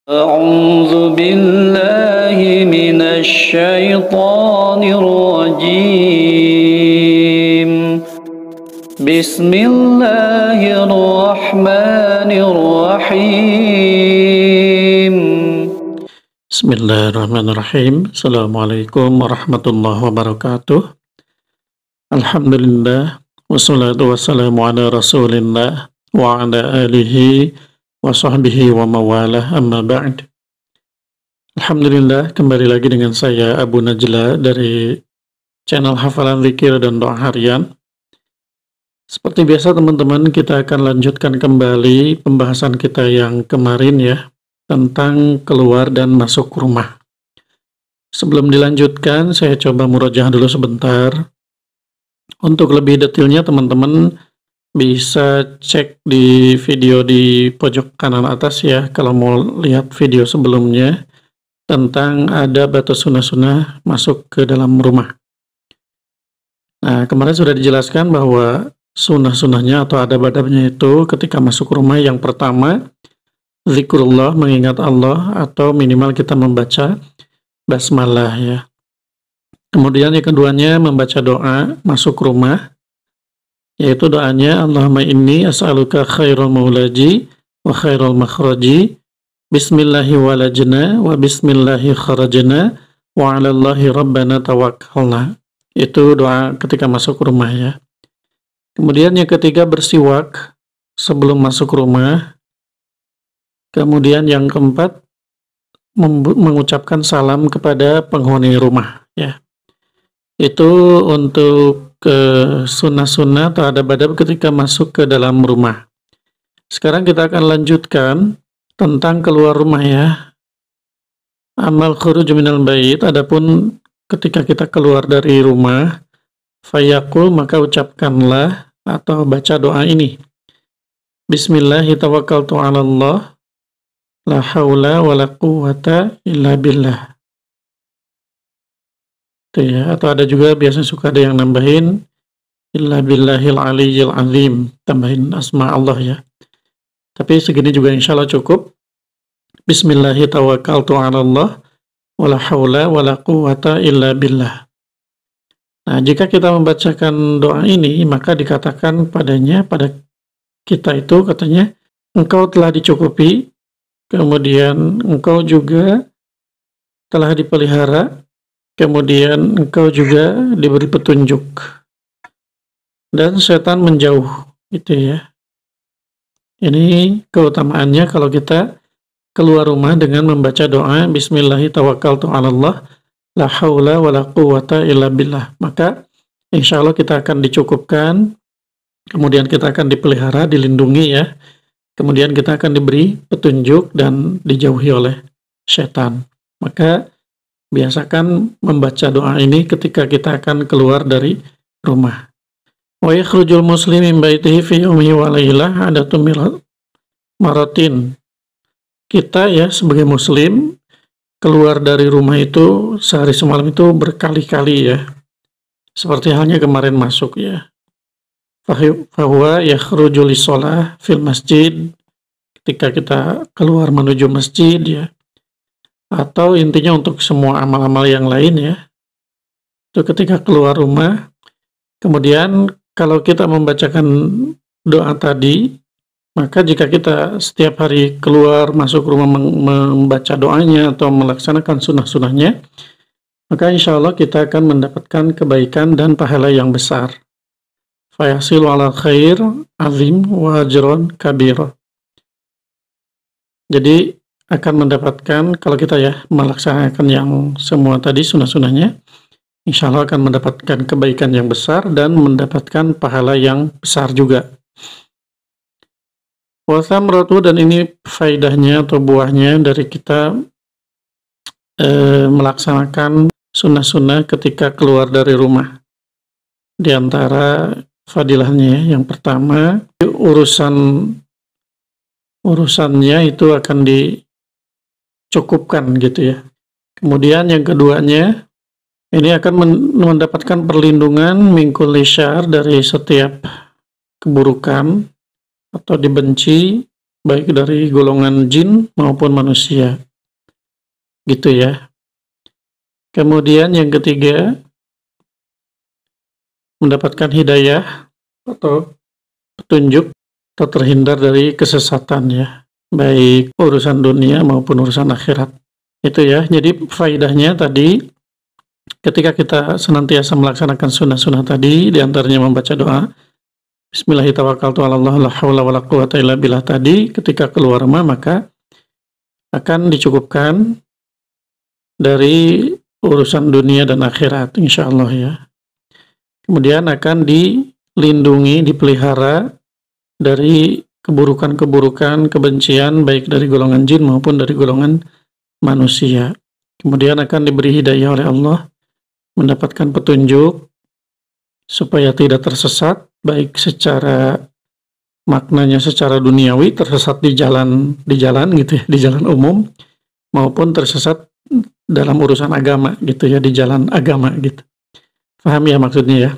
أعوذ بالله من الشيطان الرجيم بسم الله الرحمن الرحيم Bismillahirrahmanirrahim. Assalamualaikum warahmatullahi wabarakatuh. Alhamdulillah, wassalatu wassalamu ala rasulillah wa ala alihi wa sahbihi wa mawalah, amma ba'd. Alhamdulillah, kembali lagi dengan saya Abu Najla dari channel Hafalan Zikir dan Doa Harian. Seperti biasa teman-teman, kita akan lanjutkan kembali pembahasan kita yang kemarin ya, tentang keluar dan masuk rumah. Sebelum dilanjutkan, saya coba murojaah dulu sebentar. Untuk lebih detailnya teman-teman bisa cek di video di pojok kanan atas ya, kalau mau lihat video sebelumnya tentang adab atau sunnah-sunnah masuk ke dalam rumah. Nah, kemarin sudah dijelaskan bahwa sunnah-sunnahnya atau adab-adabnya itu ketika masuk rumah, yang pertama zikrullah, mengingat Allah, atau minimal kita membaca basmalah ya. Kemudian yang keduanya membaca doa masuk rumah, yaitu doanya Allahumma inni as'aluka khairul maulaji wa khairul makhraji bismillahi walajna wa bismillahi kharajna wa ala Allahi rabbana tawakkalna. Itu doa ketika masuk rumah ya. Kemudian yang ketiga bersiwak sebelum masuk rumah. Kemudian yang keempat mengucapkan salam kepada penghuni rumah ya. Itu untuk sunnah-sunnah atau adab-adab ketika masuk ke dalam rumah. Sekarang kita akan lanjutkan tentang keluar rumah ya. Amal khuruj minal bait, adapun ketika kita keluar dari rumah, fayaqul, maka ucapkanlah atau baca doa ini. Bismillahi tawakkaltu 'ala Allah, la haula wa la quwwata illa billah. Itu ya, atau ada juga biasanya suka ada yang nambahin illa billahil aliyyil azim, tambahin asma Allah ya. Tapi segini juga insya Allah cukup. Bismillahi tawakkaltu 'ala Allah wa la haula wa la quwwata illa billah. Nah, jika kita membacakan doa ini, maka dikatakan padanya, pada kita itu katanya, engkau telah dicukupi, kemudian engkau juga telah dipelihara, kemudian engkau juga diberi petunjuk, dan setan menjauh. Gitu ya. Ini keutamaannya kalau kita keluar rumah dengan membaca doa Bismillahi tawakkaltu 'ala Allah, la haula wa la quwwata illa billah. Maka insya Allah kita akan dicukupkan, kemudian kita akan dipelihara, dilindungi ya. Kemudian kita akan diberi petunjuk dan dijauhi oleh setan. Maka biasakan membaca doa ini ketika kita akan keluar dari rumah. Wa yakhrujul muslim min baitihi fi yawmihi wa lailah adatu maratin. Kita ya sebagai muslim keluar dari rumah itu sehari semalam itu berkali-kali ya. Seperti halnya kemarin masuk ya. Fahuwa yakhruju lisholah fil masjid, ketika kita keluar menuju masjid ya, atau intinya untuk semua amal-amal yang lain ya, itu ketika keluar rumah. Kemudian kalau kita membacakan doa tadi, maka jika kita setiap hari keluar masuk rumah membaca doanya atau melaksanakan sunnah-sunnahnya, maka insya Allah kita akan mendapatkan kebaikan dan pahala yang besar. Fayasilu ala khair azim wa ajron kabir. Jadi akan mendapatkan, kalau kita ya melaksanakan yang semua tadi sunnah-sunnahnya, insya Allah akan mendapatkan kebaikan yang besar dan mendapatkan pahala yang besar juga. Wa thamratu, dan ini faidahnya atau buahnya dari kita melaksanakan sunnah-sunnah ketika keluar dari rumah. Di antara fadilahnya yang pertama, urusannya itu akan dicukupkan gitu ya. Kemudian yang keduanya, ini akan mendapatkan perlindungan min kulli syarr, dari setiap keburukan atau dibenci baik dari golongan jin maupun manusia. Gitu ya. Kemudian yang ketiga, mendapatkan hidayah atau petunjuk atau terhindar dari kesesatan ya, baik urusan dunia maupun urusan akhirat. Itu ya. Jadi faedahnya tadi, ketika kita senantiasa melaksanakan sunnah-sunnah tadi, diantaranya membaca doa Bismillahirrahmanirrahim, la haula wala quwata illa billah tadi, ketika keluar rumah maka akan dicukupkan dari urusan dunia dan akhirat, insya Allah ya. Kemudian akan dilindungi, dipelihara dari keburukan-keburukan, kebencian, baik dari golongan jin maupun dari golongan manusia. Kemudian akan diberi hidayah oleh Allah, mendapatkan petunjuk supaya tidak tersesat, baik secara maknanya secara duniawi, tersesat di jalan gitu ya, di jalan umum, maupun tersesat dalam urusan agama gitu ya, di jalan agama gitu. Paham ya maksudnya ya?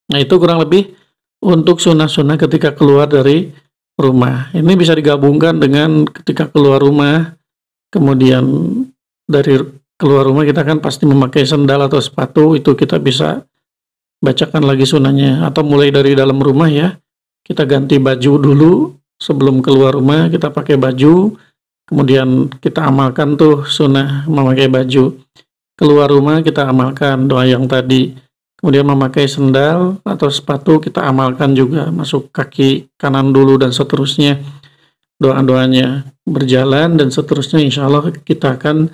Nah, itu kurang lebih untuk sunnah-sunnah ketika keluar dari rumah. Ini bisa digabungkan dengan ketika keluar rumah, kemudian dari keluar rumah kita kan pasti memakai sendal atau sepatu, itu kita bisa bacakan lagi sunnahnya. Atau mulai dari dalam rumah ya, kita ganti baju dulu sebelum keluar rumah, kita pakai baju, kemudian kita amalkan tuh sunnah memakai baju. Keluar rumah kita amalkan doa yang tadi. Kemudian memakai sendal atau sepatu kita amalkan juga, masuk kaki kanan dulu dan seterusnya. Doa-doanya berjalan dan seterusnya, insya Allah kita akan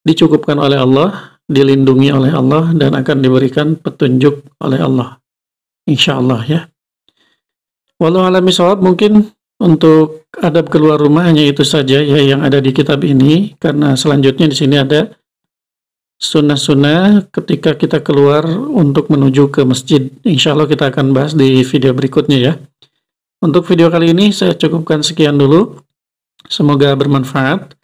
dicukupkan oleh Allah, dilindungi oleh Allah, dan akan diberikan petunjuk oleh Allah. Insya Allah ya. Wallahu a'lam bishawab. Mungkin untuk adab keluar rumah hanya itu saja ya yang ada di kitab ini, karena selanjutnya di sini ada sunnah-sunnah ketika kita keluar untuk menuju ke masjid. Insya Allah kita akan bahas di video berikutnya ya. Untuk video kali ini saya cukupkan sekian dulu. Semoga bermanfaat.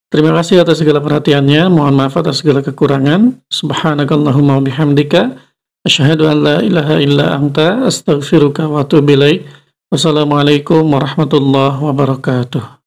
Terima kasih atas segala perhatiannya. Mohon maaf atas segala kekurangan. Subhanakallahumma bihamdika asyhadu an la ilaha illa anta astaghfiruka wa atubu ilaik. Wassalamualaikum warahmatullahi wabarakatuh.